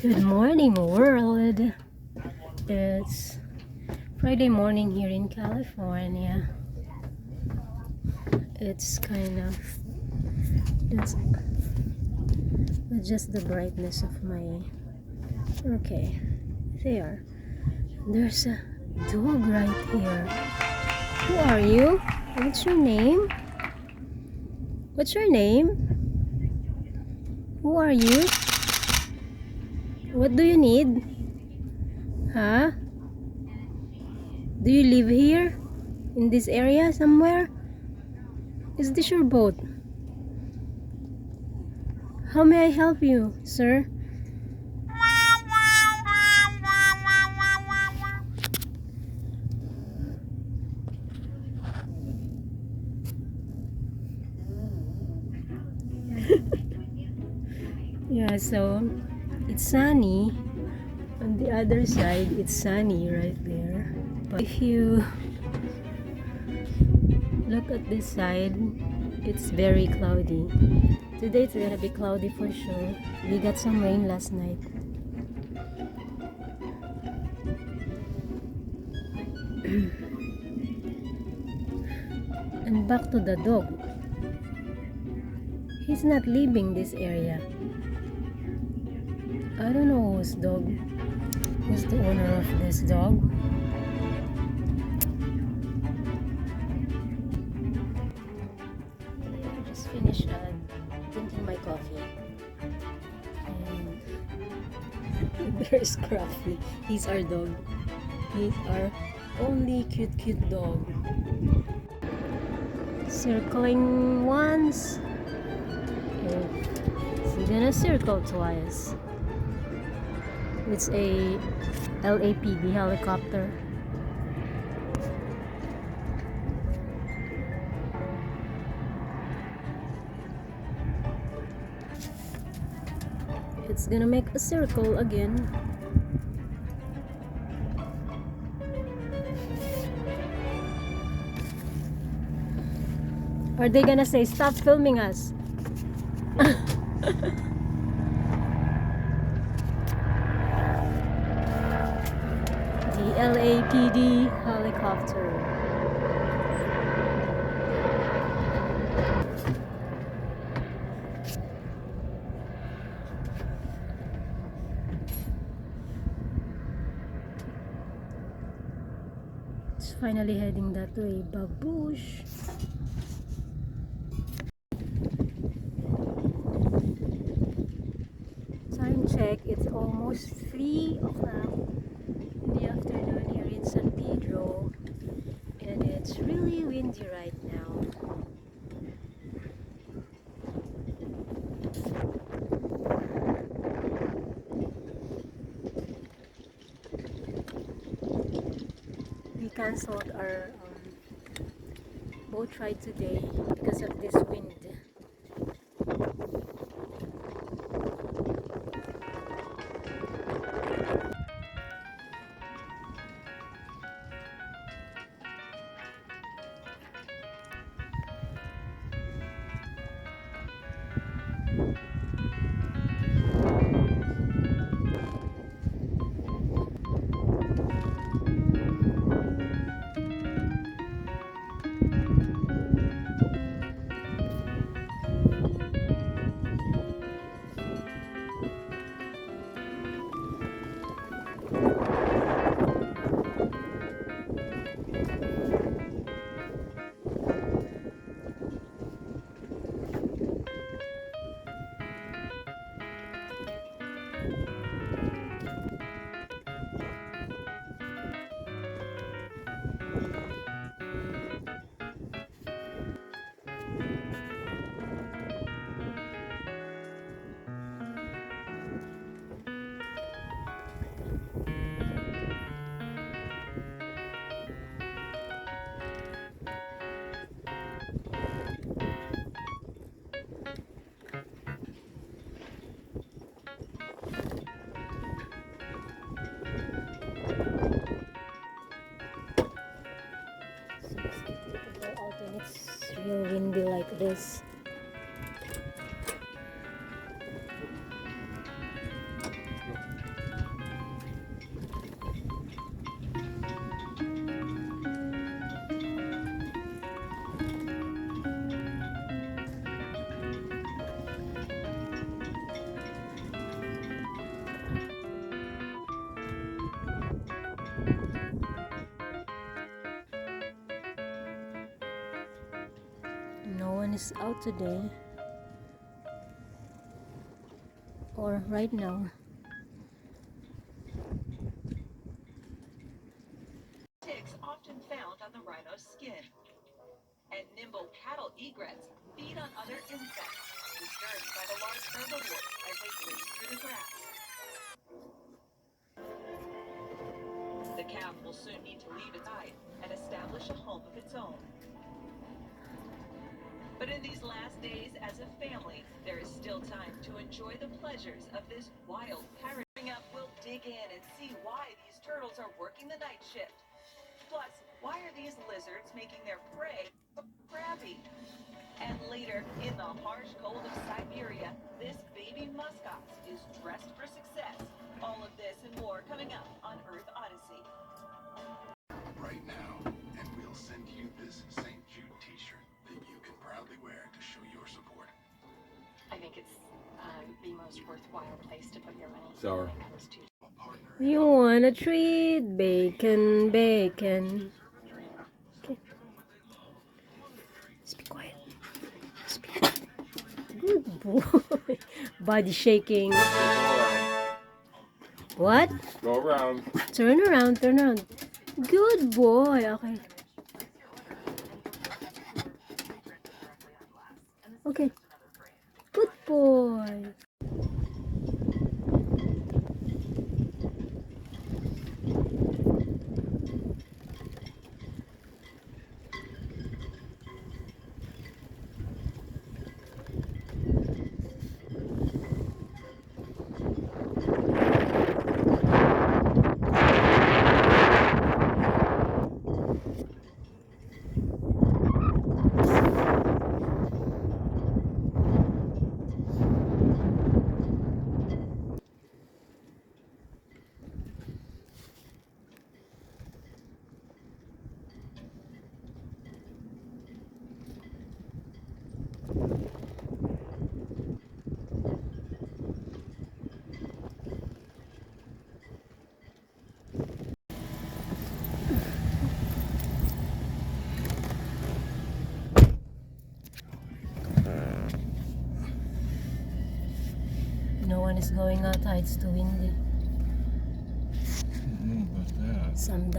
Good morning, world. It's Friday morning here in California. It's kind of that's adjust the brightness of my. Okay, there. There's a dog right here. Who are you? What's your name? What's your name? Who are you? What do you need? Huh? Do you live here? In this area somewhere? Is this your boat? How may I help you, sir? Yeah, so it's sunny. On the other side, it's sunny right there. But if you look at this side, it's very cloudy. Today it's gonna be cloudy for sure. We got some rain last night. And back to the dog. He's not leaving this area. I don't know whose dog. Who's the owner of this dog? I just finished drinking my coffee. And very scruffy. He's our dog. He's our only cute dog. Circling once. Okay. So gonna circle twice. It's a LAPD helicopter. It's gonna make a circle again. Are they gonna say stop filming us? The LAPD helicopter. It's finally heading that way. Baboosh. Time check, it's almost 3 o'clock in the afternoon here in San Pedro, and it's really windy right now. We canceled our boat ride today because of this wind. It's real windy like this. one is out today. Or right now. Ticks often found on the rhino's skin. And nimble cattle egrets feed on other insects, disturbed by the large herbivores as they graze through the grass. The calf will soon need to leave its hide and establish a home of its own. But in these last days as a family, there is still time to enjoy the pleasures of this wild paradise. Coming up, we'll dig in and see why these turtles are working the night shift. Plus, why are these lizards making their prey so crabby? And later, in the harsh cold of Siberia, this baby muskox is dressed for success. All of this and more coming up on Earth Odyssey. Right now, and we'll send you this St. Jude t-shirt that you can proudly wear to show your support. I think it's the most worthwhile place to put your money Sour. when it comes to. A partner You want a treat? Bacon, bacon. Okay. Just be quiet. Just be quiet. Good boy. Body shaking. What? Go around. Turn around, turn around. Good boy. Okay. Okay. Good boy. No one is going outside. It's too windy. What's that? Some